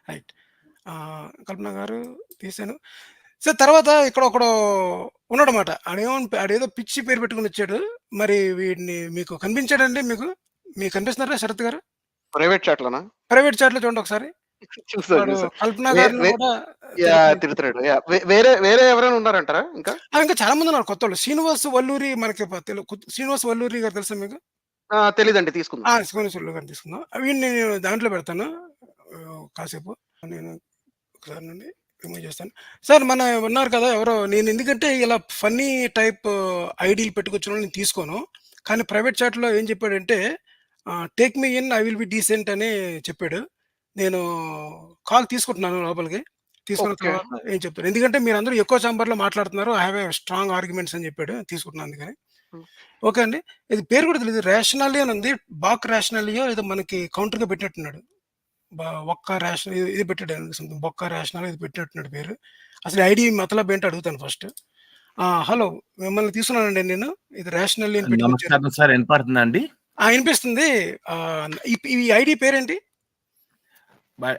Right. కల్పన గారు తీశాను. Sir తర్వాత ఇక్కడ ఒకడు ఉన్నాడన్నమాట. ఆడేదో పిచ్చి పేరు పెట్టుకొనొచ్చాడు. మరి వీడిని మీకు కనిపించాడండి మీకు? మీకు కనిపిస్తున్నారా శరత్ గారు? ప్రైవేట్ చాట్‌లోనా? ప్రైవేట్ చాట్‌లో చూడండి ఒకసారి. చూసాను. వాడు చూసాను. కల్పన వే గారిని వే కూడా యాహ్! తిడుతున్నాడు. తిడుతున్నాడు. యాహ్! వేరే వేరే ఎవరైనా ఉన్నారంటారా ఇంకా? ఇంకా చాలా మందున్నారు కొత్తోళ్ళు. శ్రీనివాస్ వల్లూరి మనకి శ్రీనివాస్ వల్లూరి గారు తెలుసా మీకు? తెలీదండి. తీసుకుందాం. శ్రీనివాస్ వల్లూరి గారిని తీసుకుందాం. వీడిని నేను దాంట్లో పెడతాను. కాసేపు నేను ఒకసారి నుండి రిమూవ్ చేస్తాను. సార్ ఉన్నారు కదా ఎవరో నేను ఎందుకంటే ఇలా ఫన్నీ టైప్ ఐడీలు పెట్టుకొచ్చినోళ్ళని నేను తీసుకోను. కానీ ప్రైవేట్ చాట్‌లో ఏం చెప్పాడంటే take me in I will be decent అని చెప్పాడు. నేను కాల్ తీసుకుంటున్నాను లోపలికి. తీసుకున్న ఓకే. తర్వాత ఏం చెప్తారు. ఎందుకంటే మీరందరూ ఎకో చాంబర్‌లో మాట్లాడుతున్నారు. I have a strong arguments అని చెప్పాడు. తీసుకుంటున్నాను అందుకని. హ్మ్. ఓకే అండి. ఇది పేరు కూడా తెలీదు. రేషనల్లీ అని ఉంది. బాక్ రేషనల్లియో ఏదో మనకి కౌంటర్‌గా పెట్టినట్టున్నాడు. ఒక్క రేషన్ ఇది పెట్టాడు సంథింగ్ బొక్క రేషనల్ ఇది పెట్టినట్టున్నాడు పేరు. అసలు ఐడీ మతలబ్ ఏంటో అడుగుతాను ఫస్ట్. హలో మిమ్మల్ని తీసుకున్నానండి నేను. ఇది రేషనల్లీ అని పెట్టుకొచ్చారు. నమస్కారం సార్. వినపడుతుందా అండి? వినిపిస్తుంది. ఈ ఐడీ పేరేంటి?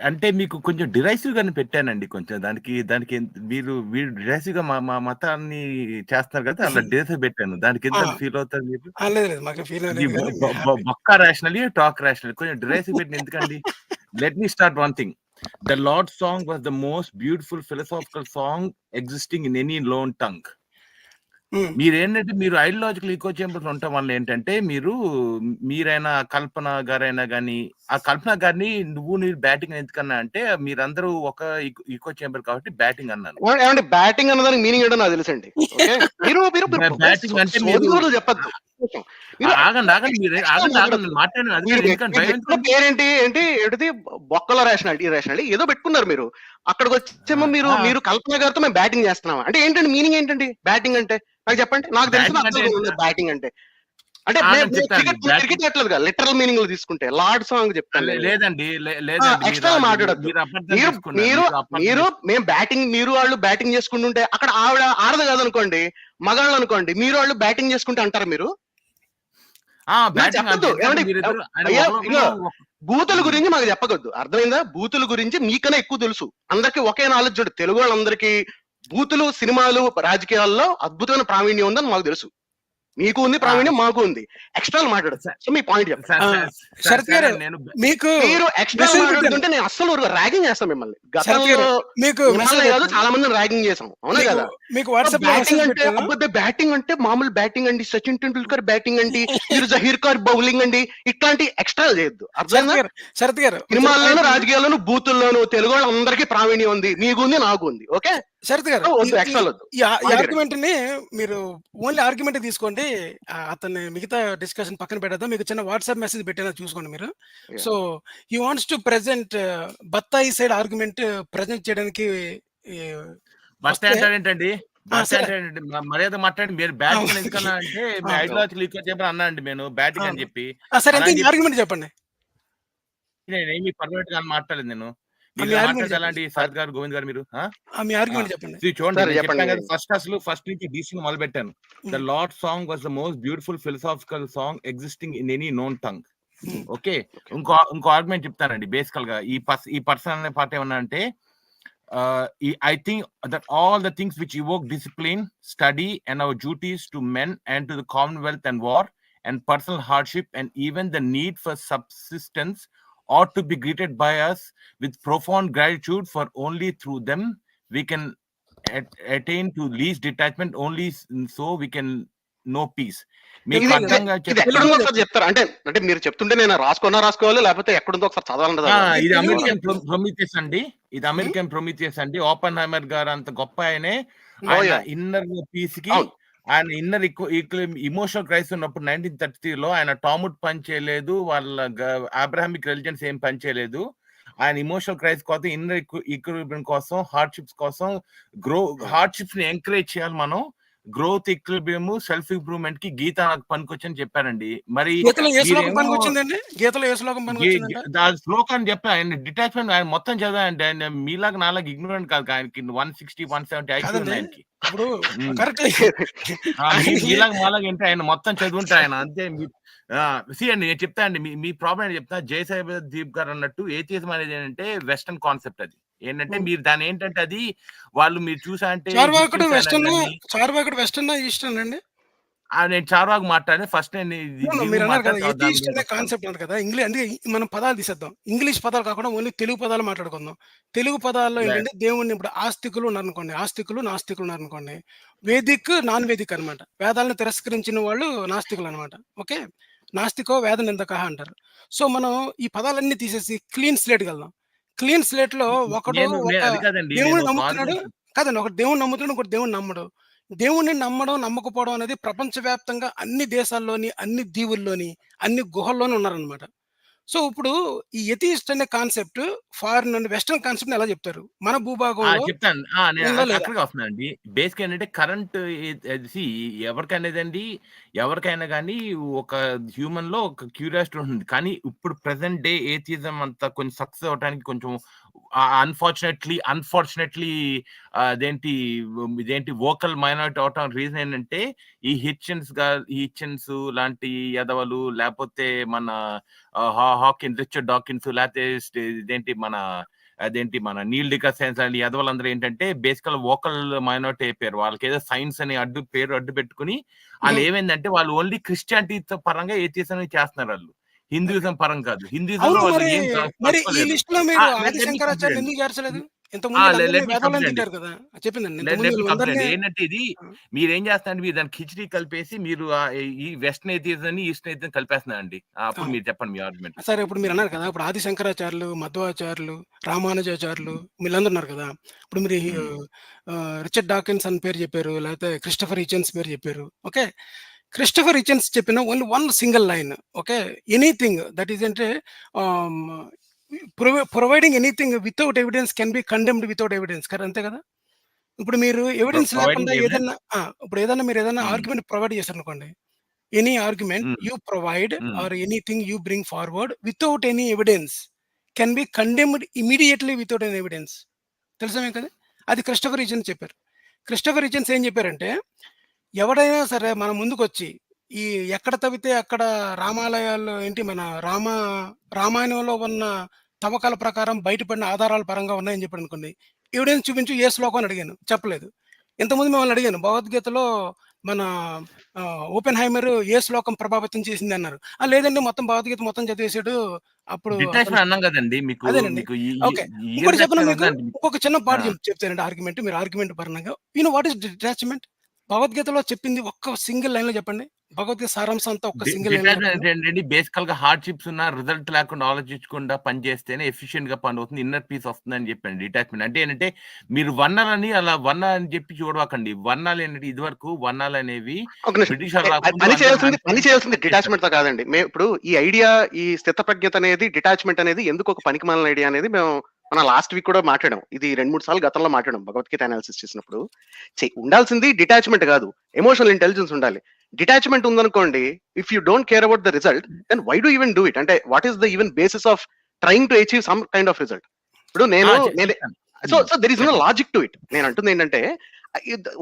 అంటే మీకు కొంచెం డిరైసివ్ గానే పెట్టానండి. కొంచెం దానికి మీరు డిరైసివ్‌గా మా మతాన్ని చేస్తున్నారు కదా! అలా డిరైసివ్ పెట్టాను. దానికి ఎంత ఫీల్ అవుతారు మీరు? లేదు లేదు. మాకు ఫీల్ ఇది అవ్వలేదు బొ గానీ బొ బొక్క రేషనల్లీ, టాక్ రేషనల్లీ కొంచెం డిరైసివ్ పెట్టిన ఎందుకండి? Let me start one thing. The lord song was the most beautiful philosophical song existing in any loan tongue. మీరేంటంటే మీరు ఐడియాలజికల్ ఈకో చేంబర్స్ ఉండటం వల్ల ఏంటంటే మీరైనా కల్పన గారైనా గానీ, ఆ కల్పన గారిని మీరు బ్యాటింగ్ ఎందుకన్నా అంటే మీరందరూ ఒక ఈకో చేంబర్ కాబట్టి బ్యాటింగ్ అన్నాను. ఏమండి బ్యాటింగ్ అన్న దానికి మీనింగ్ ఏంటో నాకు తెలుసండి. ఓకే. మీరు మీరు బ్యాటింగ్ అంటే మీరు సోది చెప్పొద్దు. ఆగండి నేను మాట్లాడాను. అది కాదు, ఎందుకంటే భయం ఎందుకు? పేరేంటి ఏంటిది బొక్కల రేషనాలిటీ ఏదో పెట్టుకున్నారు మీరు. అక్కడికి వచ్చేమో మీరు కల్పన గారితో మేము బ్యాటింగ్ చేస్తున్నాం అంటే ఏంటండి మీనింగ్ ఏంటండి బ్యాటింగ్ అంటే నాకు చెప్పండి. నాకు తెలిసిన బ్యాటింగ్ అంటే క్రికెట్ ఎట్లేదు లిటరల్ మీనింగ్ లో తీసుకుంటే లార్డ్ సాంగ్ చెప్తాను. లేదండి ఎక్స్ట్రా మాట్లాడద్దు. మీరు మేము బ్యాటింగ్ మీరు వాళ్ళు బ్యాటింగ్ చేసుకుంటుంటే అక్కడ ఆవిడ ఆడదు కాదనుకోండి, మగాళ్ళు అనుకోండి, మీరు వాళ్ళు బ్యాటింగ్ చేసుకుంటే అంటారు మీరు. చెప్పద్దు. బూతుల గురించి మాకు చెప్పగొద్దు. అర్థమైందా? బూతుల గురించి మీకన్నా ఎక్కువ తెలుసు. అందరికి ఒకే నాలెడ్జ్. తెలుగు వాళ్ళందరికీ బూతులు, సినిమాలు, రాజకీయాల్లో అద్భుతమైన ప్రావీణ్యం ఉందని మాకు తెలుసు. మీకు ఉంది ప్రావీణ్యం, మాకు ఉంది. ఎక్స్ట్రా మాట్లాడదు. సో మీ పాయింట్ చెప్పండి. మీరు ఎక్స్ట్రా మాట్లాడుతుంటే నేను అస్సలు ర్యాగింగ్ చేస్తాను మిమ్మల్ని. గతంలో కాదు చాలా మందిని ర్యాగింగ్ చేసాం, అవునా కదా? బ్యాటింగ్ అంటే అబ్బద్దే బ్యాటింగ్ అంటే మామూలు బ్యాటింగ్ అండి, సచిన్ టెండూల్కర్ బ్యాటింగ్ అండి, మీరు జహీర్ ఖాన్ బౌలింగ్ అండి, ఇట్లాంటి ఎక్స్ట్రా చేయొద్దు. అర్థమైందా? సినిమాల్లోనూ రాజకీయాల్లోనూ బూతుల్లోనూ తెలుగు వాళ్ళందరికీ ప్రావీణ్యం ఉంది. మీకు ఉంది, నాకు ఉంది. ఓకే శరత్ గారు, ఈ ఆర్గ్యుమెంట్ ని మీరు ఓన్లీ ఆర్గ్యుమెంట్ తీసుకోండి. అతన్ని మిగతా డిస్కషన్ పక్కన పెట్టేద్దాం. మీకు చిన్న వాట్సాప్ మెసేజ్ పెట్టినా చూసుకోండి మీరు. So he wants to present బత్తాయి సైడ్ ఆర్గ్యుమెంట్ ప్రెజెంట్ చేయడానికి ఏంటండి మర్యాద మాట్లాడి మీరు బ్యాటింగ్ ఎందుకన్నా అంటే ఐడియాలజికల్ ఈక్వల్ చేంబర్ అన్నా అండి నేను బ్యాటింగ్ అని చెప్పి. సరే ఆర్గ్యుమెంట్ చెప్పండి. నేనేమి పర్మనెంట్ గా మాట్లాడలేదు. నేను శరత్ గారు, గోవింద్ గారు మీరు చూడండి. ఫస్ట్ నుంచి డీసీ మొదలు పెట్టాను. The lord song was the most beautiful philosophical song existing in any known tongue. Okay. ఇంకో ఆర్గ్యుమెంట్ చెప్తానండి. బేసికల్ గా ఈ పర్సన్ అనే పార్ట్ ఏమన్నా అంటే I think that all the things which evoke discipline, study and our duties to men and to the commonwealth and war and personal hardship and even the need for subsistence ought to be greeted by us with profound gratitude, for only through them we can attain to least detachment, only so we can know peace. మీకు అర్థంగా చెప్తారా అంటే మీరు చెప్తుంటే నేను రాసుకోవాలి, లేకపోతే ఎక్కడుందో ఒకసారి చదవాలంటే ఇది అమెరికన్ ప్రొమీథియస్ అండి. ఇది అమెరికన్ ప్రొమీథియస్ అండి. ఓపెన్ హైమర్ గారు అంత గొప్ప ఆయనే. ఆయన ఇన్నర్ పీస్ కి, ఆయన ఇన్నర్ ఇమోషనల్ క్రైసిస్ ఉన్నప్పుడు 1933లో ఆయన టాముడ్ పని చేయలేదు, వాళ్ళ అబ్రహామిక్ రిలిజన్స్ ఏం పని చేయలేదు. ఆయన ఇమోషనల్ క్రైసిస్ కోసం, ఇన్నర్ ఈక్విలిబ్రియం కోసం, హార్డ్షిప్స్ కోసం హార్డ్షిప్స్ ని ఎంకరేజ్ చేయాలి మనం. గ్రోత్, ఈక్విలిబ్రియం, సెల్ఫ్ ఇంప్రూవ్మెంట్ కి గీత నాకు పనికొచ్చని చెప్పారండి. మరి గీతలో ఏ శ్లోకం మీరేమో పనికొచ్చిందండి? గీతలో ఏ శ్లోకం పనికొచ్చిందంట? శ్లోకాన్ని చెప్పా ఆయన డిటాచ్మెంట్ ఆయన మొత్తం చదవండి. ఆయన మీలాగా నాలాగా ఇగ్నోరెంట్ కాదు. ఆయనకి 160, 170 ఐక్యూ కాదండి. ఉంది ఆయనకి. ఇప్పుడు ఉమ్. కరెక్ట్. మీలాగా మాలాగా ఏంటి ఆయన మొత్తం చదువుంటే ఆయన అంతే. అండి నేను చెప్తా అండి, మీ ప్రాబ్లం ఏంటి చెప్తా. జయసాయి దీప్ గారు అన్నట్టు ఏథియిజం అనేది ఏంటంటే వెస్టర్న్ కాన్సెప్ట్. అది ఏంటంటే మీరు దాని ఏంటంటే అది వాళ్ళు మీరు చూసా అంటే చార్వాకుడు హిస్టరీస్ అయినా వెస్టర్న్, కానీ చార్వాకుడు వెస్టర్న్ ఈస్టర్న్ అండి? నేను చార్వాకు మాట్లాడే ఫస్ట్ నేను మీరు అన్నారు కదా మాట్లాడతాను దాని ఎథియిస్ట్ మీద అనే వస్తాను. కాన్సెప్ట్ అన్నారు కదా. అందుకే మనం పదాలు తీసేద్దాం. ఇంగ్లీష్ పదాలు కాకుండా ఓన్లీ తెలుగు పదాలు మాట్లాడుకుందాం. తెలుగు పదాల్లో లే- ఏంటంటే దేవుణ్ణి ఇప్పుడు ఆస్తికులు ఉన్నారనుకోండి, ఆస్తికులు నాస్తికులు ఉన్నారనుకోండి. వేదిక్, నాన్ వేదిక్ అనమాట. వేదాలను తిరస్కరించిన వాళ్ళు నాస్తికులు అనమాట. ఓకే, నాస్తికో వేద నిందక అంటారు. సో మనం ఈ పదాలన్నీ తీసేసి క్లీన్ స్లేట్కి వెళ్దాం. క్లీన్ స్లేట్లో ఒకడు ఒక అది కాదండి, నేను దేవుని ఒక నమ్ముతున్నాడు, ఆర్గ్యుమెంట్ కాదండి, ఒకటి దేవుని నమ్ముతున్నాడు, ఇంకోటి దేవుని నమ్మడు. దేవుణ్ణి నమ్మడం, నమ్మకపోవడం అనేది ప్రపంచవ్యాప్తంగా అన్ని దేశాల్లోని, అన్ని దీవుల్లోని, అన్ని గుహల్లోని ఉన్నారనమాట. సో ఇప్పుడు ఈ ఎథియిస్ట్ అనే కాన్సెప్ట్ ఫారిన్ నుండి వెస్టర్న్ కాన్సెప్ట్ ఎలా చెప్తారు? మన భూభాగంలో చెప్తాను. నేను ఉందా లేదా? అక్కడికి వస్తున్నానండి. బేసిక్ ఏంటంటే కరెంట్ ఎవరికైనా కానీ ఒక హ్యూమన్ లో ఒక క్యూరియాసిటీ ఉంటుంది. కానీ ఇప్పుడు ప్రెసెంట్ డే ఏథియిజం అంతా కొంచెం సక్సెస్ అవడానికి కొంచెం అన్ఫార్చునేట్లీ ఇదేంటి వోకల్ మైనారిటీ అవటం రీజన్ ఏంటంటే ఈ హిచ్చెన్స్ లాంటి ఎదవలు, లేకపోతే మన హాకిన్స్, రిచర్డ్ డాకిన్స్, లేకపోతే మన నీల్ డికాసెన్స్ లాంటి ఎదవలందరూ ఏంటంటే బేసికల్ వోకల్ మైనారిటీ అయిపోయారు. వాళ్ళకి ఏదో సైన్స్ అని పేరు అడ్డు పెట్టుకుని వాళ్ళు ఏమైందంటే వాళ్ళు ఓన్లీ క్రిస్టియానిటీ పరంగా ఏథియిజం చేస్తున్నారు. వాళ్ళు హిందూయిజం పరం కాదు. హిందూయిజంలో అవును. వాళ్ళు మరి ఏం మరి ఈ కలుపుకోలేదు. లిస్ట్ లో మీరు Let ఆది me శంకరాచార్య complete. ఎందుకు చేర్చలేదు? ఇంతకుముందు వీళ్ళందరినీ వేదాలను తిట్టారు కదా. చెప్పిందండి ఇంతకుముందు వీళ్ళందరినీ. ఏంటంటే ఇది మీరేం చేస్తారంటే మీరు దాన్ని కిచిడి కలిపేసి మీరు ఈ వెస్టర్న్ ఏథియిజం ఈస్టర్న్ ఏథియిజం కలిపేస్తున్నారండి. అప్పుడు మీరు చెప్పండి మీ ఆర్గ్యుమెంట్. సరే, ఇప్పుడు మీరు అన్నారు కదా, ఇప్పుడు ఆది శంకరాచార్యులు, మధ్వాచార్యులు, రామానుజాచార్యులు వీళ్ళందరూ ఉన్నారు కదా. ఇప్పుడు మీరు రిచర్డ్ డాకిన్స్ అని పేరు చెప్పారు, లేకపోతే క్రిస్టఫర్ హిచెన్స్ పేరు చెప్పారు. ఓకే, క్రిస్టఫర్ హిచెన్స్ చెప్పిన only one single line. Okay, anything that is అంటే providing anything without evidence can be condemned without evidence. అంతే కదా. ఇప్పుడు మీరు ఎవిడెన్స్ లేకుండా ఏదైనా ఇప్పుడు ఏదైనా మీరు ఏదైనా ఆర్గ్యుమెంట్ ప్రొవైడ్ చేశారు అనుకోండి, any argument you provide or anything you bring forward without any evidence can be condemned immediately without any evidence. తెలుసా కదా. అది క్రిస్టఫర్ హిచెన్స్ చెప్పారు. క్రిస్టఫర్ హిచెన్స్ ఏం చెప్పారంటే, ఎవడైనా సరే మన ముందుకు వచ్చి ఈ ఎక్కడ తవ్వితే అక్కడ రామాలయాల్లో ఏంటి మన రామాయణంలో ఉన్న తవ్వకాల ప్రకారం బయటపడిన ఆధారాల పరంగా ఉన్నాయని చెప్పాడు అనుకోండి, ఎవిడెన్స్ చూపించు, ఏ శ్లోకం అని అడిగాను, చెప్పలేదు. ఇంతకుముందు మిమ్మల్ని అడిగాను, భగవద్గీతలో మన ఓపెన్ హైమర్ ఏ శ్లోకం ప్రభావితం చేసింది అన్నారు. లేదండి మొత్తం భగవద్గీత మొత్తం చదివేశాడు. అప్పుడు అన్నాం కదండి మీకు. అదేనండి. ఓకే, ఇంకోటి చెప్పను మీకు, ఇంకొక చిన్న పాట చెప్తానండి ఆర్గ్యుమెంట్. మీరు ఆర్గ్యుమెంట్ పరంగా వాట్ ఇస్ డిటాచ్మెంట్? భగవద్గీతలో చెప్పింది ఒక్క సింగిల్ లైన్ లో చెప్పండి. భగవద్గీత సారాంశం అంతా ఒక్క సింగిల్ లైన్. ఏంటంటే బేసికల్ గా హార్డ్షిప్స్ ఉన్న రిజల్ట్ లేకుండా ఆలోచించకుండా పని చేస్తేనే ఎఫిషియెంట్ గా పని అవుతుంది, ఇన్నర్ పీస్ వస్తుంది అని చెప్పండి. డిటాచ్మెంట్ అంటే ఏంటంటే మీరు వర్ణాలని అలా అని చెప్పి చూడవకండి. వర్ణాలు ఏంటంటే ఇది వరకు వర్ణాలు అనేవి బ్రిటిష్ పని చేయాల్సింది డిటాచ్మెంట్ తో కాదండి. ఇప్పుడు ఈ ఐడియా, ఈ స్థితప్రజ్ఞత అనేది, డిటాచ్మెంట్ అనేది ఎందుకు ఒక పనికిమాలిన ఐడియా అనేది మేము మన లాస్ట్ వీక్ కూడా మాట్లాడాం. ఇది 2-3 సార్లు గతంలో మాట్లాడాం భగవద్గీత అనాలిసిస్ చేసినప్పుడు. ఉండాల్సింది డిటాచ్మెంట్ కాదు, ఎమోషనల్ ఇంటెలిజెన్స్ ఉండాలి. డిటాచ్మెంట్ ఉందనుకోండి, if you don't care about the result then why do even do it? అంటే what is the even basis of trying to achieve some kind of result? ఇప్పుడు so there is no logic to it. నేను అంటుంది ఏంటంటే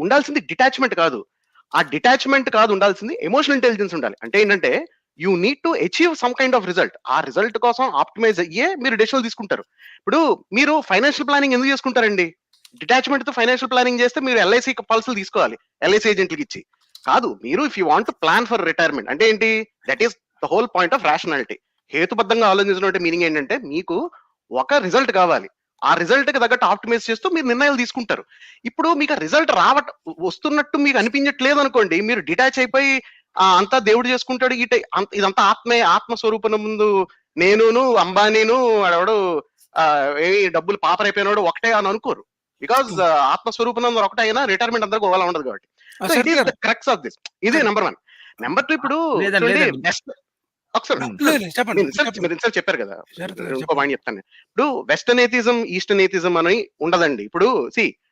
ఉండాల్సింది detachment కాదు, ఆ detachment కాదు ఉండాల్సింది ఎమోషనల్ ఇంటెలిజెన్స్ ఉండాలి. అంటే ఏంటంటే you need to achieve some kind of result. ఆ రిజల్ట్ కోసం ఆప్టిమైజ్ అయ్యే మీరు డెసిషన్ తీసుకుంటారు. ఇప్పుడు మీరు ఫైనాన్షియల్ ప్లానింగ్ ఎందుకు చేసుకుంటారండి? డిటాచ్మెంట్ తో ఫైనాన్షియల్ ప్లానింగ్ చేస్తే మీరు ఎల్ఐసి పాలసీలు తీసుకోవాలి ఎల్ఐసి ఏజెంట్లకి ఇచ్చి. కాదు, మీరు if you want to plan for retirement అంటే ఏంటి, that is the whole point of rationality. హేతుబద్ధంగా ఆలోచించడం మీనింగ్ ఏంటంటే మీకు ఒక రిజల్ట్ కావాలి, ఆ రిజల్ట్ కి తగ్గట్టు ఆప్టిమైజ్ చేస్తూ మీరు నిర్ణయాలు తీసుకుంటారు. ఇప్పుడు మీకు రిజల్ట్ వస్తున్నట్టు మీకు అనిపించట్లేదు అనుకోండి, మీరు డిటాచ్ అయిపోయి అంతా దేవుడు చేసుకుంటాడు, ఇదంతా ఆత్మస్వరూపం ముందు నేనును అంబానీను ఎవడు ఏమి డబ్బులు పాపరైపోయినాడు ఒకటే అని అనుకోరు. బికాస్ ఆత్మస్వరూపం ఒకటే అయినా రిటైర్మెంట్ అందరికి ఒకలా ఉండదు కాబట్టి. It is the crux of this. ఇది నెంబర్ 1. నెంబర్ 2, ఇప్పుడు ఒకసారి చెప్పారు కదా, ఇంకో పాయింట్ చెప్తాను. ఇప్పుడు వెస్టర్న్ ఏథిజం ఈస్టర్న్ ఏథిజం అని ఉండదండి. ఇప్పుడు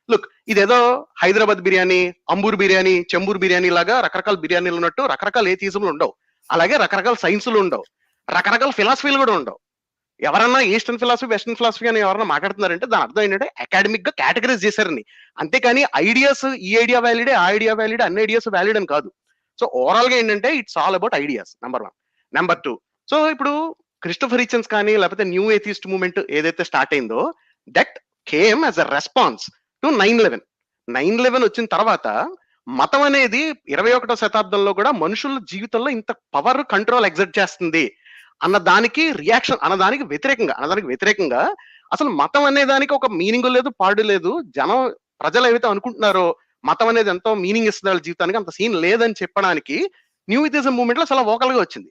లుక్ ఇదేదో హైదరాబాద్ బిర్యానీ, అంబూర్ బిర్యానీ, చెంబూర్ బిర్యానీ లాగా రకరకాల బిర్యానీలు ఉన్నట్టు రకరకాల ఏథిజంలు ఉండవు. అలాగే రకరకాల సైన్సులు ఉండవు, రకరకాల ఫిలాసఫీలు కూడా ఉండవు. ఎవరన్నా ఈస్టర్న్ ఫిలాసఫీ, వెస్టర్న్ ఫిలాసఫీ అని ఎవరన్నా మాట్లాడుతున్నారంటే దాని అర్థం ఏంటంటే అకాడమిక్ గా కేటగరైజ్ చేశారని. అంతేకాని ఐడియాస్, ఈ ఐడియా వ్యాలిడే, ఆ ఐడియా వ్యాలిడే, అన్ని ఐడియాస్ వ్యాలిడ్ అని కాదు. సో ఓవరాల్ గా ఏంటంటే it's all about ideas, number 1. Number 2, so ఇప్పుడు క్రిస్టోఫర్ హిచెన్స్ కానీ లేకపోతే న్యూ ఏథిస్ట్ మూవ్మెంట్ ఏదైతే స్టార్ట్ అయిందో that came as a response to 9/11. 9/11 వచ్చిన తర్వాత మతం అనేది 21వ శతాబ్దంలో కూడా మనుషుల జీవితంలో ఇంత పవర్ కంట్రోల్ ఎగ్జర్ట్ చేస్తుంది అన్న దానికి రియాక్షన్, అన్నదానికి వ్యతిరేకంగా అసలు మతం అనే దానికి ఒక మీనింగ్ లేదు, పాడు లేదు. ప్రజలు ఏవైతే అనుకుంటున్నారో మతం అనేది ఎంతో మీనింగ్ ఇస్తుంది వాళ్ళ జీవితానికి, అంత సీన్ లేదని చెప్పడానికి న్యూ ఏథిజం మూవ్మెంట్ లో చాలా వోకల్ గా వచ్చింది.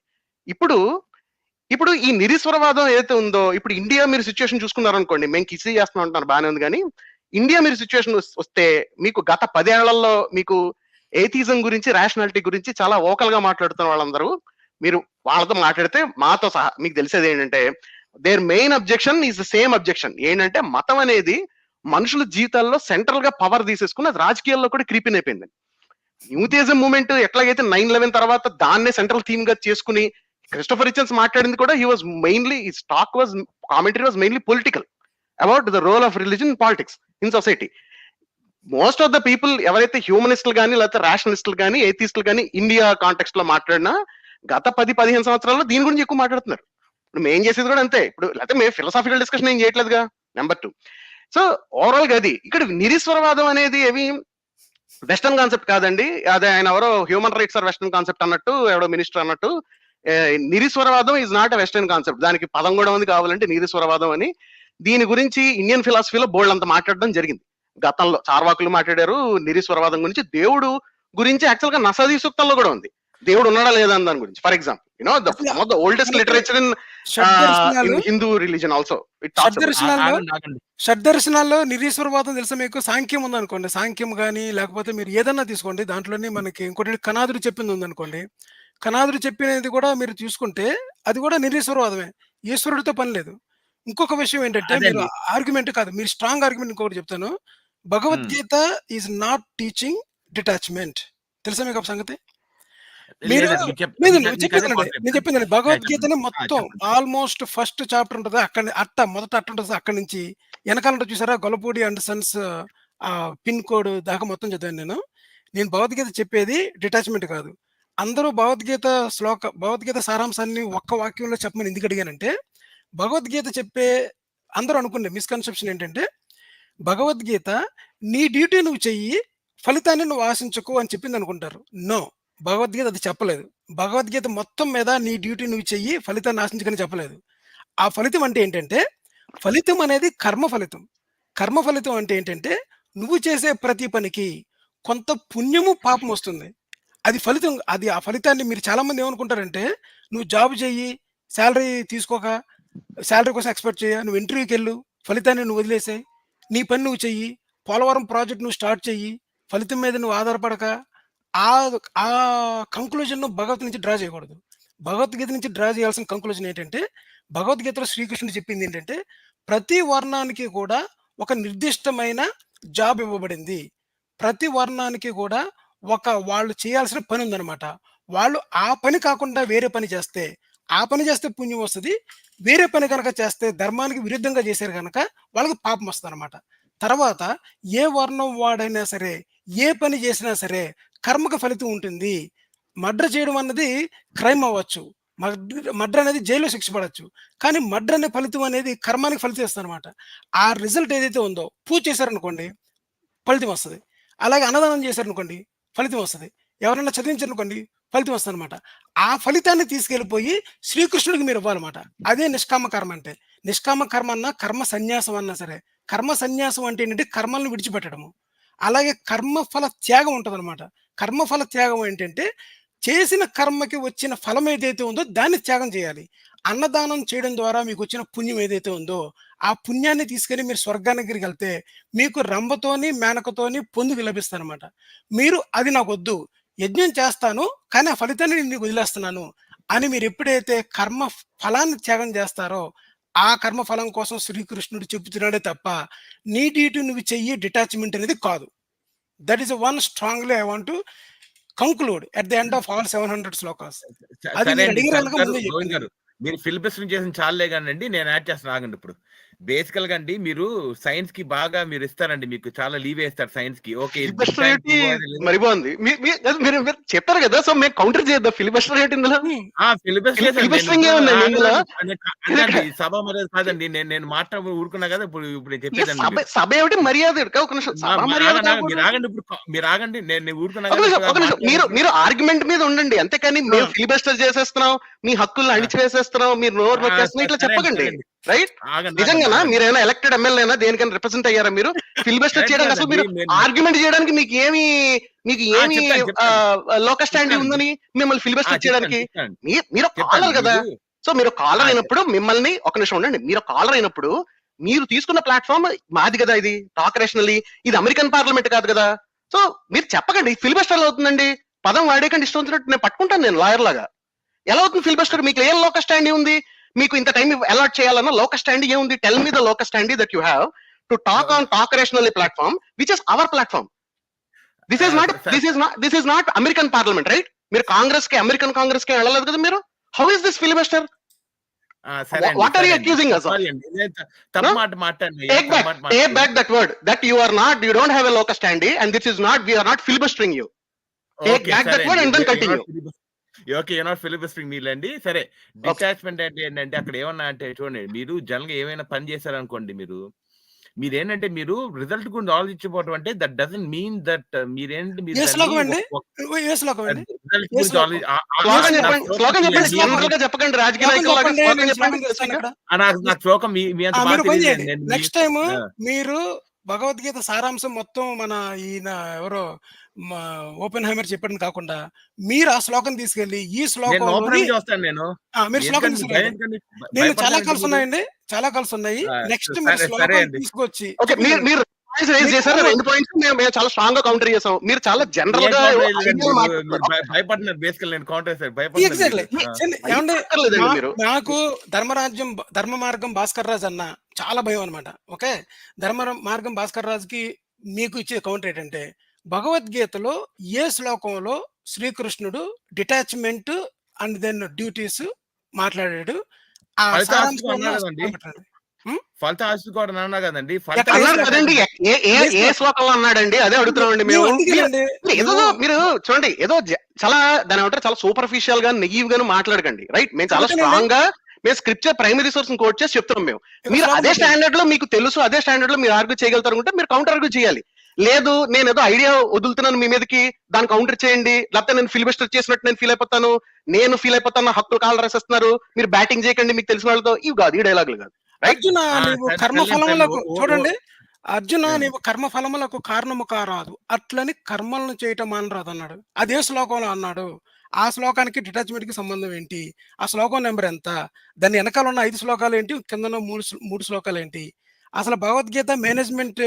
ఇప్పుడు ఈ నిరీశ్వరవాదం ఏదైతే ఉందో, ఇప్పుడు ఇండియా మీరు సిచ్యువేషన్ చూసుకున్నారనుకోండి, మేము కిసీ చేస్తున్నాం అంటున్నారు బాగానే ఉంది, కానీ ఇండియా మీరు సిచ్యువేషన్ వస్తే మీకు గత 10 ఏళ్లలో మీకు ఏథిజం గురించి, రేషనాలిటీ గురించి చాలా వోకల్ గా మాట్లాడుతున్న వాళ్ళందరూ మీరు వాళ్ళతో మాట్లాడితే మాతో సహా మీకు తెలిసేది ఏంటంటే their main objection is the same objection. ఏంటంటే మతం అనేది మనుషుల జీవితాల్లో సెంట్రల్ గా పవర్ తీసేసుకుని అది రాజకీయాల్లో కూడా క్రీపిన్ అయిపోయింది. న్యూథిజం మూవ్మెంట్ ఎట్లాగైతే 9/11 తర్వాత దాన్నే సెంట్రల్ థీమ్ గా చేసుకుని క్రిస్టోఫర్ హిచెన్స్ మాట్లాడింది కూడా commentary was mainly political about the role of religion in politics in society. Most of the people ఎవరైతే హ్యూమనిస్టులు కానీ లేకపోతే రేషనలిస్టులు కానీ ఏథిస్టులు కానీ ఇండియా కాంటెక్స్ట్ లో మాట్లాడినా గత 10-15 సంవత్సరాల్లో దీని గురించి ఎక్కువ మాట్లాడుతున్నారు. ఇప్పుడు మేము చేసేది కూడా అంతే. ఇప్పుడు లేకపోతే మేము ఫిలాసాఫికల్ డిస్కషన్ ఏం చేయట్లేదుగా. నెంబర్ 2, సో ఓవరాల్ గా అది ఇక్కడ నిరీశ్వరవాదం అనేది ఏమి వెస్టర్న్ కాన్సెప్ట్ కాదండి. అదే ఆయన ఎవరో human rights are western concept అన్నట్టు, ఎవడో మినిస్టర్ అన్నట్టు, నిరీశ్వరవాదం is not a western concept. దానికి పదం కూడా ఉంది కావాలంటే నిరీశ్వరవాదం అని. దీని గురించి ఇండియన్ ఫిలాసఫీలో బోల్డ్ అంత మాట్లాడడం జరిగింది. గతంలో చార్వాకులు మాట్లాడారు నిరీశ్వరవాదం గురించి. దేవుడు గురించి యాక్చువల్ గా నసదీ సూక్తంలో కూడా ఉంది, దేవుడు ఉన్నాడా లేదా అని దాని గురించి. For example the oldest literature in Hindu religion also షడ్దర్శనాల్లో నిరీశ్వరవాదం తెలుసా మీకు? సాంఖ్యం ఉందనుకోండి, సాంఖ్యం కానీ లేకపోతే మీరు ఏదన్నా తీసుకోండి, దాంట్లోనే మనకి ఇంకోటి కనాదుడు చెప్పింది ఉందనుకోండి. కనాదుడు చెప్పినది కూడా మీరు చూసుకుంటే అది కూడా నిరీశ్వరవాదమే, ఈశ్వరుడితో పని లేదు. ఇంకొక విషయం ఏంటంటే మీరు ఆర్గ్యుమెంట్ కాదు, మీరు స్ట్రాంగ్ ఆర్గ్యుమెంట్ ఇంకొకటి చెప్తాను. Bhagavad Gita is not teaching detachment. తెలుసా మీకు ఆ సంగతి? మీరు నేను చెప్పిందండి భగవద్గీతని మొత్తం ఆల్మోస్ట్ ఫస్ట్ చాప్టర్ ఉంటుంది అక్కడ మొదట అట్ట ఉంటుంది. అక్కడి నుంచి వెనకాలంటే చూసారా Gollapudi and Sons pin code దాకా మొత్తం చదివాను నేను భగవద్గీత చెప్పేది డిటాచ్మెంట్ కాదు. అందరూ భగవద్గీత సారాంశాన్ని ఒక్క వాక్యంలో చెప్పమని ఎందుకు అడిగానంటే, భగవద్గీత చెప్పే అందరూ అనుకునే మిస్కన్సెప్షన్ ఏంటంటే భగవద్గీత నీ డ్యూటీ నువ్వు చెయ్యి, ఫలితాన్ని నువ్వు ఆశించకు అని చెప్పింది అనుకుంటారు. నో, భగవద్గీత అది చెప్పలేదు. భగవద్గీత మొత్తం మీద నీ డ్యూటీ నువ్వు చెయ్యి, ఫలితాన్ని ఆశించకని చెప్పలేదు. ఆ ఫలితం అంటే ఏంటంటే, ఫలితం అనేది కర్మ ఫలితం. కర్మ ఫలితం అంటే ఏంటంటే నువ్వు చేసే ప్రతి పనికి కొంత పుణ్యము పాపం వస్తుంది, అది ఫలితం. అది ఆ ఫలితాన్ని మీరు చాలా మంది ఏమనుకుంటారంటే, నువ్వు జాబ్ చెయ్యి, శాలరీ తీసుకోక, శాలరీ కోసం ఎక్స్పెక్ట్ చేయ, నువ్వు ఇంటర్వ్యూకి వెళ్ళు, ఫలితాన్ని నువ్వు వదిలేసాయి, నీ పని నువ్వు చెయ్యి, పోలవరం ప్రాజెక్ట్ నువ్వు స్టార్ట్ చెయ్యి, ఫలితం మీద నువ్వు ఆధారపడక, ఆ కంక్లూజన్ భగవద్గీత నుంచి డ్రా చేయకూడదు. భగవద్గీత నుంచి డ్రా చేయాల్సిన కంక్లూజన్ ఏంటంటే, భగవద్గీతలో శ్రీకృష్ణుడు చెప్పింది ఏంటంటే, ప్రతి వర్ణానికి కూడా ఒక నిర్దిష్టమైన జాబ్ ఇవ్వబడింది. ప్రతి వర్ణానికి కూడా వాళ్ళు చేయాల్సిన పని ఉందన్నమాట. వాళ్ళు ఆ పని కాకుండా వేరే పని చేస్తే, ఆ పని చేస్తే పుణ్యం వస్తుంది, వేరే పని కనుక చేస్తే ధర్మానికి విరుద్ధంగా చేశారు కనుక వాళ్ళకి పాపం వస్తుంది అనమాట. తర్వాత ఏ వర్ణం వాడైనా సరే, ఏ పని చేసినా సరే కర్మకు ఫలితం ఉంటుంది. మర్డర్ చేయడం అన్నది క్రైమ్ అవ్వచ్చు, మర్డర్ అనేది జైల్లో శిక్ష పడవచ్చు, కానీ మర్డర్ అనే ఫలితం అనేది కర్మానికి ఫలితం ఇస్తుంది అనమాట. ఆ రిజల్ట్ ఏదైతే ఉందో, పూజ చేశారనుకోండి ఫలితం వస్తుంది, అలాగే అన్నదానం చేశారనుకోండి ఫలితం వస్తుంది, ఎవరైనా చదివించారనుకోండి ఫలితం వస్తుంది అనమాట. ఆ ఫలితాన్ని తీసుకెళ్ళిపోయి శ్రీకృష్ణుడికి మీరు ఇవ్వాలన్నమాట. అదే నిష్కామ కర్మ అంటే. నిష్కామ కర్మ అన్నా, కర్మ సన్యాసం అన్నా సరే, కర్మ సన్యాసం అంటే ఏంటంటే కర్మలను విడిచిపెట్టడము. అలాగే కర్మఫల త్యాగం ఉంటుంది అనమాట. కర్మఫల త్యాగం ఏంటంటే చేసిన కర్మకి వచ్చిన ఫలం ఏదైతే ఉందో దాన్ని త్యాగం చేయాలి. అన్నదానం చేయడం ద్వారా మీకు వచ్చిన పుణ్యం ఏదైతే ఉందో ఆ పుణ్యాన్ని తీసుకెళ్లి మీరు స్వర్గానికి వెళ్తే మీకు రంభతోని మేనకతోని పొందుకు లభిస్తారనమాట. మీరు అది నాకు వద్దు, యజ్ఞం చేస్తాను కానీ ఆ ఫలితాన్ని నేను నీకు వదిలేస్తున్నాను అని మీరు ఎప్పుడైతే కర్మ ఫలాన్ని త్యాగం చేస్తారో ఆ కర్మఫలం కోసం శ్రీకృష్ణుడు చెబుతున్నాడే తప్ప నీ డ్యూటీ నువ్వు చెయ్యి డిటాచ్మెంట్ అనేది కాదు. That is one strongly I want to conclude at the end of all 700 shlokas. అది సరే మీరు అండి అడిగిన గారు, ముందే గోవింద్ చెప్పాను. గారు మీరు ఫిలిబస్టర్ చేసిన చాలే కానండి, నేను యాడ్ చేస్తాను ఆగండి. ఇప్పుడు బేసికల్ గా అండి మీరు సైన్స్ కి బాగా మీరు ఇస్తారండి, మీకు చాలా లీవ్ వేస్తారు సైన్స్ కి. ఓకే ఫిలిబస్టర్ ఏంటి మరి బాగుంది. మీరు చెప్పారు కదా, సో మేము కౌంటర్ చేద్దాం. ఫిలిబస్టర్ ఏంటి ఇందులో? ఫిలిబస్టరింగ్ ఏముందండి ఇందులో? సభ మర్యాద కాదండి, నేను మాట్లాడి ఊరుకున్నా కదా. ఇప్పుడు చెప్పేదండి సభ ఏమిటి మర్యాద? ఒక నిమిషం, సభ మర్యాద మీరు ఆగండి. ఇప్పుడు మీరు ఆగండి, నేను ఊరుకున్నా ఒక నిమిషం, మీరు ఆర్గ్యుమెంట్ మీద ఉండండి, అంతేకాని మేము ఫిలిబస్టర్ చేసేస్తున్నాం, మీ హక్కులను అణిచివేసేస్తున్నాం, మీరు నోరు నొక్కేస్తున్నాం ఇట్లా చెప్పకండి. రైట్? నిజంగానా మీరైనా ఎలక్టెడ్ ఎమ్మెల్యేనా, దేనికైనా రిప్రజెంట్ అయ్యారా మీరు? ఫిలిబస్టర్ చేయడానికి అసలు మీరు ఆర్గ్యుమెంట్ చేయడానికి మీకు ఏమి లోకల్ స్టాండ్ ఉందని మిమ్మల్ని ఫిలిబస్టర్ చేయడానికి? మీరు కాలర్ కదా, సో మీరు కాలర్ అయినప్పుడు మిమ్మల్ని ఒక నిమిషం ఉండండి. మీరు కాలర్ అయినప్పుడు మీరు తీసుకున్న ప్లాట్ఫామ్ మాది కదా, ఇది టాక్ రేషనల్లీ, ఇది అమెరికన్ పార్లమెంట్ కాదు కదా. సో మీరు చెప్పకండి ఫిలిబస్టర్ అవుతుందండి, పదం వాడేకండి ఇష్టం వచ్చినట్టు. నేను పట్టుకుంటాను, నేను లాయర్ లాగా. ఎలా అవుతుంది ఫిలిబస్టర్? మీకు ఏం లోకల్ స్టాండ్ ఉంది? మీకు ఇంత టైం అలాట్ చేయాలన్న లోకల్ స్టాండ్ ఏముంది? Tell me the local stand that you have to talk on talk rationally platform which is our platform. This is not American parliament, right? మీరు కాంగ్రెస్ కి, American Congress కి వెళ్ళలేదు కదా మీరు. How is this filibuster? What are you accusing us of? Take back that word. That you don't have a locus standi, and this is not, we are not filibustering you. Take back that word and then continue. Okay, you not filibustering me అండి. సరే, detachment అంటే ఏంటంటే అక్కడ ఏమన్నా అంటే చూడండి, మీరు general గా ఏమైనా పని చేశారనుకోండి, మీరేంటంటే మీరు రిజల్ట్ గురించి ఆలోచించకపోవడం అంటే దట్ డజంట్ మీన్ దట్ మీరేంటి చెప్పకండి. నాకు శ్లోకం మీ అంత బాగా తెలియదు. నెక్స్ట్ టైం మీరు భగవద్గీత సారాంశం మొత్తం మన ఈయన ఎవరో ఓపెన్ హైమర్ చెప్పడం కాకుండా మీరు ఆ శ్లోకం తీసుకెళ్లి ఈ శ్లోకం మీరు శ్లోకం నేను చాలా కలిసి ఉన్నాయండి, చాలా కలిసి ఉన్నాయి. నెక్స్ట్ మీరు శ్లోకం తీసుకొచ్చి రెండు పాయింట్స్ మేము చాలా స్ట్రాంగ్ గా కౌంటర్ చేసాం. మీరు చాలా జనరల్ గా భయపడినారు. బేసికల్ నేను కౌంటర్ నాకు ధర్మ మార్గం భాస్కర్ రాజ్ అన్న చాలా భయం అనమాట. ఓకే, ధర్మ మార్గం భాస్కర్ రాజ్కి మీకు ఇచ్చే కౌంటర్ ఏంటంటే, భగవద్గీతలో ఏ శ్లోకంలో శ్రీకృష్ణుడు డిటాచ్మెంట్ అండ్ దెన్ డ్యూటీస్ మాట్లాడాడు? ఏ శ్లోకంలో అన్నాడండి? అదే అడుగుతున్నామండి మేము. మీరు చూడండి, ఏదో చాలా దాని ఏమంటారు, చాలా సూపర్ఫిషియల్ గా నెగివ్ గాను మాట్లాడకండి. రైట్? మేము చాలా స్ట్రాంగ్ గా మేము స్క్రిప్చర్ ప్రైమరీ సోర్స్ కోట్ చేసి చెప్తున్నాం. మీరు అదే స్టాండర్డ్ లో మీకు తెలుసు, అదే స్టాండర్డ్ లో మీరు ఆర్గ్యూ చేయగలుగుతారు అనుకుంటే మీరు కౌంటర్ ఆర్గ్యూ చేయాలి. లేదు నేను ఏదో ఐడియా వదులుతున్నాను మీ మీదకి, దాన్ని కౌంటర్ చేయండి, లేకపోతే నేను ఫిలిబస్టర్ చేసినట్టు నేను ఫీల్ అయిపోతాను, నా హక్కులు కాల్ రాసేస్తున్నారు, మీరు బ్యాటింగ్ చేయకండి మీకు తెలిసిన వాళ్ళతో, ఇవి కాదు, ఈ డైలాగులు కాదు. అర్జున నీవు కర్మఫలములకు చూడండి, అర్జున నీవు కర్మఫలములకు కారణము కారాదు, అట్లని కర్మలను చేయటం మానరాదు అన్నాడు. అదే శ్లోకంలో అన్నాడు. ఆ శ్లోకానికి డిటాచ్మెంట్ కి సంబంధం ఏంటి? ఆ శ్లోకం నెంబర్ ఎంత? దాని వెనకాల ఉన్న 5 శ్లోకాలు ఏంటి? కింద 3 శ్లోకాలు ఏంటి? అసలు భగవద్గీత మేనేజ్మెంట్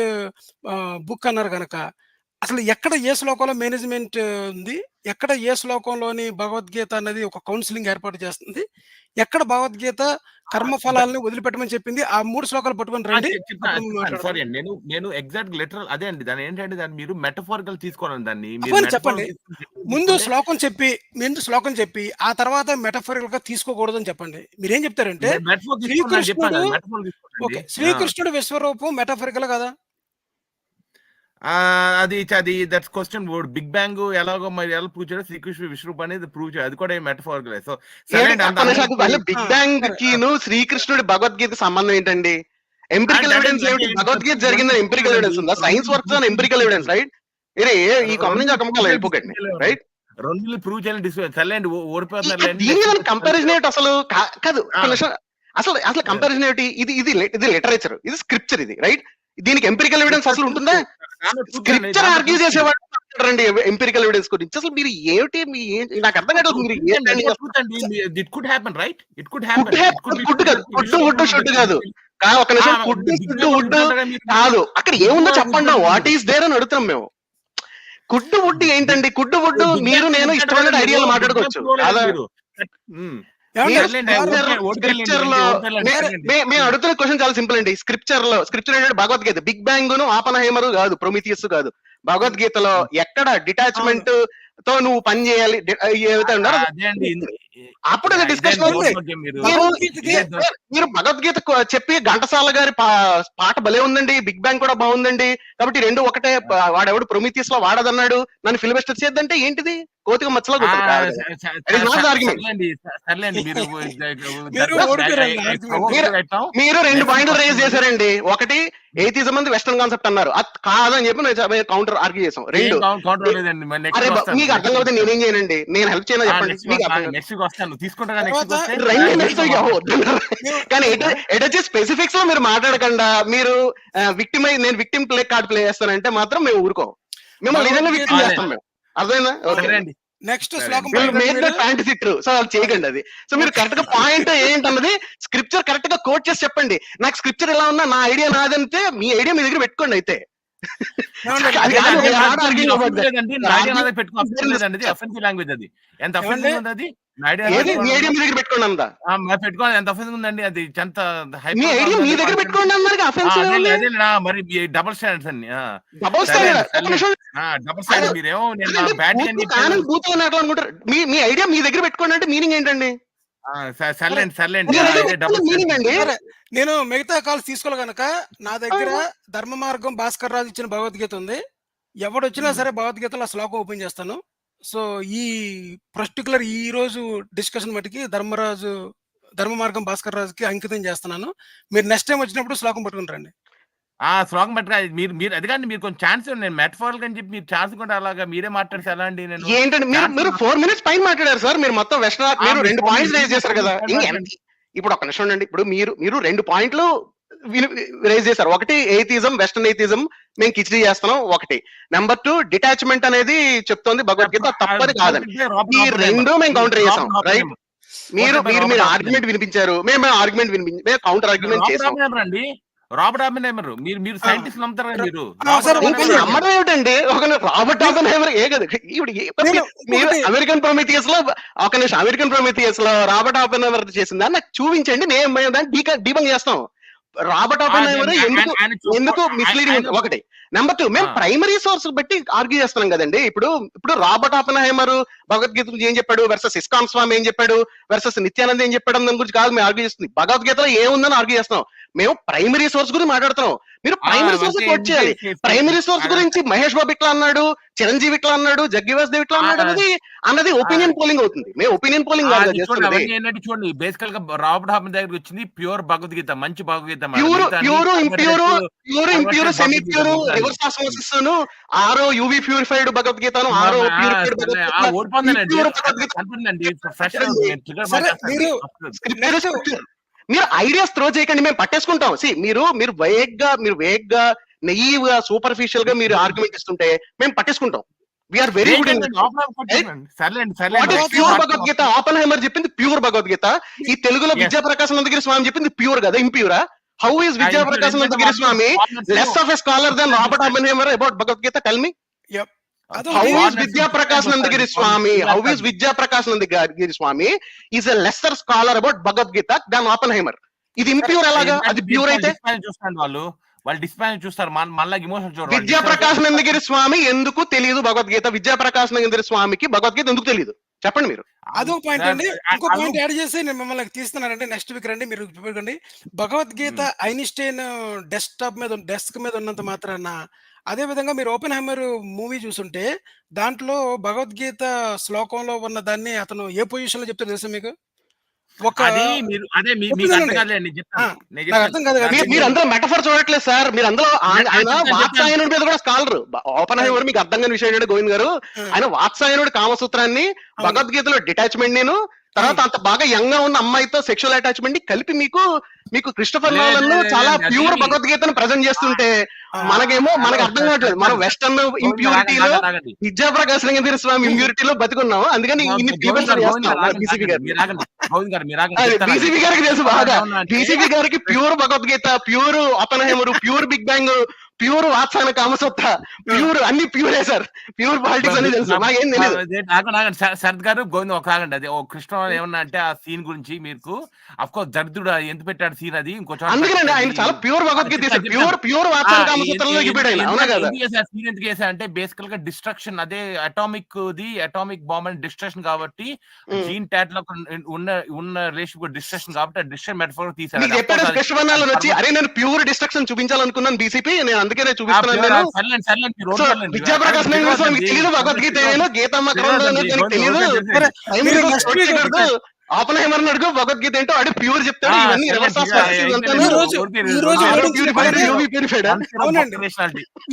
బుక్ అన్నారు కనుక అసలు ఎక్కడ ఏ శ్లోకంలో మేనేజ్మెంట్ ఉంది? ఎక్కడ ఏ శ్లోకంలోని భగవద్గీత అనేది ఒక కౌన్సిలింగ్ ఏర్పాటు చేస్తుంది? ఎక్కడ భగవద్గీత కర్మఫలాలను వదిలిపెట్టమని చెప్పింది? ఆ 3 శ్లోకాలు పట్టుకొని రండి. సారీ అండి, నేను ఎగ్జాక్ట్ లిటరల్ అదే అండి. దాని ఏంటంటే దాన్ని మీరు మెటఫారికల్ తీసుకోవాలని దాన్ని చెప్పండి. ముందు శ్లోకం చెప్పి ఆ తర్వాత మెటఫారికల్ గా తీసుకోకూడదు అని చెప్పండి. మీరేం చెప్తారంటే శ్రీకృష్ణుడు విశ్వరూపం మెటఫారికల్ కదా? అది దట్స్ క్వశ్చన్. బిగ్ బ్యాంగ్ ఎలాగో మరి ఎలా ప్రూవ్ చేయడం, శ్రీకృష్ణుడు విశ్వరూపం అనేది ప్రూవ్ చేయడం, అది కూడా మెటఫారికల్. సో బిగ్ బ్యాంగ్ కి శ్రీకృష్ణుడి భగవద్గీత సంబంధం ఏంటండి? ఎంపిరికల్ ఎవిడెన్స్ ఏమిటి? భగవద్గీత జరిగిందని ఎంపిరికల్ ఎవిడెన్స్ ఉందా? Science works on empirical evidence, right? ఈ కమ్యూనింగ్ అకమకాలు వెళ్ళిపోకండి, రైట్? రెండు ప్రూవ్ చేయాలని ఓడిపోతున్నారు. కంపారిజన్ ఏమిటి అసలు? కాదు, అసలు కంపారిజన్ ఏమిటి? ఇది లిటరేచర్, ఇది స్క్రిప్చర్, ఇది రైట్? దీనికి ఎంపిరికల్ ఎవిడెన్స్ అసలు ఉంటుందా? స్క్రిప్చర్ ఆర్గ్యూ చేసేవాడు మాట్లాడండి ఎంపిరికల్ ఎవిడెన్స్ గురించి. అసలు మీరు ఏమిటి? నాకు అర్థం కాదు. ఒక నిమిషం, వుడ్ కాదు, అక్కడ ఏముందో చెప్పండి. వాట్ ఈస్ దేర్ అని అడుగుతాం మేము. వుడ్ ఏంటండి? వుడ్ మీరు నేను ఇష్టమైన ఐడియాలు మాట్లాడుకోవచ్చు. ఏమండి? సర్లేండి, స్క్రిప్చర్ లో మేము అడుగుతున్న క్వశ్చన్ చాలా సింపుల్ అండి. స్క్రిప్చర్ ఏంటంటే భగవద్గీత బిగ్ బ్యాంగ్ ను ఆపన్హైమర్ కాదు, ప్రొమిథియస్ కాదు. భగవద్గీతలో ఎక్కడ డిటాచ్మెంట్ తో నువ్వు పని చేయాలి ఏవైతే ఉన్నారో అప్పుడు అది డిస్కషన్ అవుతుంది. మీరు భగవద్గీత చెప్పి ఘంటసాల గారి పాట భలే ఉందండి, బిగ్ బ్యాంగ్ కూడా బాగుందండి, కాబట్టి రెండు ఒకటే, వాడెవడు ప్రొమిథియస్ లో వాడదన్నాడు, నన్ను ఫిలిబస్టర్ చేద్దంటే ఏంటిది? కోతిక మచ్చలో మీరు 2 పాయింట్లు రేజ్ చేశారండి. ఒకటి ఎయితిజం మంది వెస్టర్న్ కాన్సెప్ట్ అన్నారు, అది కాదని చెప్పి నేను కౌంటర్ ఆర్గ్యూ చేసాం. 2 అరే మీకు అర్థం కాకపోతే నేనేం చేయనండి, నేను హెల్ప్ చేయను చెప్పండి. కానీ ఎటు వచ్చి స్పెసిఫిక్స్ లో మీరు మాట్లాడకుండా మీరు నేను విక్టిమ్ ప్లే కార్డ్ ప్లే చేస్తానంటే మాత్రం మేము ఊరుకోం, మిమ్మల్ని నిజంగా విక్టిమ్ చేస్తాం మేము. అర్థమైందా? నెక్స్ట్ శ్లోకం ఫ్యాంటసీ ట్రూ. సో అది చేయకండి అది. సో మీరు కరెక్ట్ గా పాయింట్ ఏంటన్నది స్క్రిప్చర్ కరెక్ట్ గా కోట్ చేసి చెప్పండి. నాకు స్క్రిప్చర్ ఎలా ఉన్నా నా ఐడియా నాదంటే మీ ఐడియా మీ దగ్గర పెట్టుకోండి. అయితే లాంగ్వేజ్ అది ఎంత అది మీ ఐడియా మీ దగ్గర పెట్టుకోండి అందా పెట్టుకోవాలి. ఎంత అఫెన్స్ ఉందండి అది, ఎంత మీ ఐడియా మీ దగ్గర పెట్టుకోండి అన్నారు. మరి డబుల్ స్టాండర్డ్స్ అన్ని డబుల్ స్టాండర్డ్ మీరేమో బూతులు అనుకుంటారు. మీ ఐడియా మీ దగ్గర పెట్టుకోండి అంటే మీనింగ్ ఏంటండి? సర్లేండి. నేను మిగతా కాల్స్ తీసుకోవాలి కనుక నా దగ్గర ధర్మ మార్గం భాస్కర్ రాజు ఇచ్చిన భగవద్గీత ఉంది. ఎవడొచ్చినా సరే భగవద్గీతలో శ్లోకం ఓపెన్ చేస్తాను. సో ఈ పర్టికులర్ ఈ రోజు డిస్కషన్ మటుకి ధర్మ మార్గం భాస్కర్ రాజుకి అంకితం చేస్తున్నాను. మీరు నెక్స్ట్ టైం వచ్చినప్పుడు శ్లోకం పట్టుకుని రండి. శ్లోకం పట్టుగా మీరు అది కానీ మీరు కొంచెం ఛాన్స్ నేను మెటఫారికల్ అని చెప్పి మీరు ఛాన్స్ కూడా అలాగా మీరే మాట్లాడితే ఎలా అండి? నేను ఏంటంటే మీరు 4 minutes పైన మాట్లాడారు సార్. మీరు మొత్తం వెస్టర్న్ మీరు 2 పాయింట్స్ రేజ్ చేశారు కదా. ఇప్పుడు ఒక నిమిషం అండి. ఇప్పుడు మీరు 2 పాయింట్లు రేజ్ చేశారు. ఒకటి ఎయితిజం, వెస్టర్న్ ఎయితిజం మేము కిచిడి చేస్తున్నాం ఒకటి. నెంబర్ 2 డిటాచ్మెంట్ అనేది చెప్తోంది భగవద్గీత, తప్పది కాదని. ఈ 2 మేము కౌంటర్ చేసాం. రైట్? మీరు ఆర్గ్యుమెంట్ వినిపించారు, మేము ఆర్గ్యుమెంట్ మేము కౌంటర్ ఆర్గ్యుమెంట్ చేసాం. రాబర్ట్ ఆపెన్హైమర్ మీరు సైంటిస్ట్ నమ్ముతారా? మీరు నమ్మడం ఏమిటండి? ఒక రాబర్ట్ ఆపెన్హైమర్ మీరు అమెరికన్ ప్రొమిథియస్ లో రాబర్ట్ ఆపెన్హైమర్ చేసిందా నాకు చూపించండి, నేను దాన్ని డీబంక్ చేస్తాం. రాబర్ట్ ఆపెన్హైమర్ ఎందుకు మిస్లీడింగ్ ఒకటి. నెంబర్ 2 మేము ప్రైమరీ సోర్స్ బట్టి ఆర్గ్యూ చేస్తున్నాం కదండి. ఇప్పుడు రాబర్ట్ ఆపెన్హైమర్ భగవద్గీత గురించి ఏం చెప్పాడు వర్సెస్ ఇస్కాన్ స్వామి ఏం చెప్పాడు వర్సెస్ నిత్యానంద ఏం చెప్పాడు దాని గురించి కాదు మేము ఆర్గ్యూ చేస్తుంది. భగవద్గీతలో ఏముందని ఆర్గ్యూ చేస్తున్నాం. మేము ప్రైమరీ సోర్స్ గురించి మాట్లాడుతున్నాం, మీరు ప్రైమరీ సోర్స్ కోట్ చేయాలి. ప్రైమరీ సోర్స్ గురించి మహేష్ బాబు ఇట్లా అన్నాడు, చిరంజీవి ఇట్లా అన్నాడు, జగ్గివాస్ దేవ్ ఇట్లా అన్నాడు అన్నది ఒపీనియన్ పోలింగ్ అవుతుంది. మేము ఒపీనియన్ పోలింగ్ చూడండి. బేసికల్ గా రాబర్ట్ ఆపెన్హైమర్ దగ్గర వచ్చింది ప్యూర్ భగవద్గీత, మంచి Bhagavad Gita, pure impure semi pure reverse osmosis ఆరో యూవి ప్యూరిఫైడ్ భగవద్గీతను ఆరో మీరు ఐడియాస్ త్రో చేయకండి, మేము పట్టేసుకుంటాం. మీరు వేగ్గా నెయ్యిగా సూపర్ఫిషియల్ గా మీరు ఆర్గ్యుమెంట్ ఇస్తుంటే మేము పట్టేసుకుంటాం. We are very good in pure Bhagavad Gita. Oppenheimer చెప్పింది ప్యూర్ భగవద్గీత. ఈ తెలుగులో విద్యాప్రకాశ్ నందగిరి స్వామి చెప్పింది ప్యూర్ కదా, ఇంప్యూరా? How is Vidyaprakasa Nandagiri Swami less of a scholar than Robert Oppenheimer about Bhagavad Gita? Tell me. Yep. How is Vidyaprakasa Nandagiri Swami? How is Vidyaprakasa Nandagiri Swami is a lesser scholar about Bhagavad Gita than Oppenheimer? ఇది impure ఎలాగా? అది pure అయితే చూస్తాను వాళ్ళు డిస్పాన్స్ చూస్తారు, మళ్ళీ emotion చూడాలి. విద్యాప్రకాశ్ నందగిరి స్వామి ఎందుకు తెలియదు భగవద్గీత? విద్యాప్రకాశ్ నందగిరి స్వామికి భగవద్గీత ఎందుకు తెలియదు చెప్పండి మీరు. అదొక పాయింట్ అండి. ఇంకో పాయింట్ యాడ్ చేసి నేను మిమ్మల్ని తీస్తున్నానంటే నెక్స్ట్ వీక్ రండి, మీరు చూడండి. భగవద్గీత ఐన్స్టైన్ డెస్క్ మీద ఉన్నంత మాత్రాన అదే విధంగా మీరు ఓపెన్హైమర్ మూవీ చూసుంటే దాంట్లో భగవద్గీత శ్లోకంలో ఉన్న దాన్ని అతను ఏ పొజిషన్ లో చెప్తారు తెలుసా మీకు? మీరందరూ మెటఫర్ చూడట్లేదు సార్. మీరు అందులో ఆయన వాత్సాయనుడి మీద కూడా స్కాలర్. ఓపెన్హైమర్ మీకు అర్థం కాని విషయం ఏంటంటే గోవింద్ గారు, ఆయన వాత్సాయనుడి కామసూత్రాన్ని భగవద్గీతలో డిటాచ్మెంట్ నేను తర్వాత అంత బాగా యంగ్ గా ఉన్న అమ్మాయితో సెక్షువల్ అటాచ్మెంట్ కలిపి మీకు క్రిస్టఫర్ నోలన్ చాలా ప్యూర్ భగవద్గీతను ప్రజెంట్ చేస్తుంటే మనకు అర్థం కావట్లేదు. మనం వెస్టర్న్ ఇంప్యూరిటీలో విద్యాప్రకాశ్ నందగిరి స్వామి ఇంప్యూరిటీలో బతుకున్నాం. అందుకని బీసీపీ గారికి తెలుసు బాగా. BCP garu pure Bhagavad Gita, pure Oppenheimer, pure big bang, pure Vatsyayana Kamasutra, pure అన్ని ప్యూరే సార్. ప్యూర్ పాలిటిక్స్ అని తెలుసు, నాకేం తెలియదు. శరత్ గారు గోవింద్ ఒక ఆగండి. అది ఓ కృష్ణ ఏమన్నా అంటే ఆ సీన్ గురించి మీకు అఫ్ కోర్స్ దరిద్రుడు ఎందుకు పెట్టాడు సీన్ అది ఇంకో చోట అందుకనండి ఆయన చాలా ప్యూర్ భగవద్గీత తీశారు. ప్యూర్ వాత్సాన కామసూత్రలో గిబిడ్ ఆయన, అవునా కదా? సీన్ ఎందుకు చేశా అంటే బేసికల్ గా డిస్ట్రక్షన్, అదే అటామిక్ బాంబ్ అని డిస్ట్రక్షన్ కాబట్టి జీన్ టాట్ లో ఉన్న రిలేషన్ డిస్ట్రక్షన్ కాబట్టి ఆ డిస్ట్రక్షన్ మెటఫోర్ తీశారు. మీకు చెప్పాడు కృష్ణవర్ణాలు వచ్చి, అరే నేను ప్యూర్ డిస్ట్రక్షన్ చూపించాలనుకున్నాను బీసీపీ, నేను అందుకే చూపిస్తున్నాను. నేను విద్యాప్రకాశ్ మీకు తెలియదు భగవద్గీత ఏమో, గీతమ్మ తెలియదు. ఆపనహైమర్ అడుగు భగవద్గీత ఏంటో అడు ప్యూర్ చెప్తాడు. ఇవన్నీ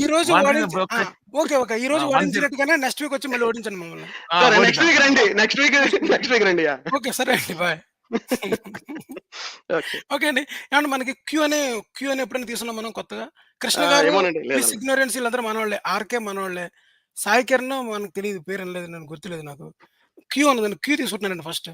ఈ రోజు వాడించినట్టుగానే నెక్స్ట్ వీక్ వచ్చి మళ్ళీ ఓడించండి మమ్మల్ని. నెక్స్ట్ వీక్ రండి, నెక్స్ట్ వీక్ రండి. ఓకే సరే అండి, బాయ్. ఓకే అండి. ఏమన్నా మనకి క్యూ అనే ఎప్పుడైనా తీసుకున్నాం మనం కొత్తగా? కృష్ణ గారు ఇగ్నోరెన్స్ వీళ్ళందరూ మనవాళ్ళే, ఆర్కే మనవాళ్ళే, సాయి కిరణ్ మనకు తెలియదు, పేరు అనలేదు, నేను గుర్తులేదు నాకు. క్యూ అన్నదండి, క్యూ తీసుకుంటున్నానండి ఫస్ట్.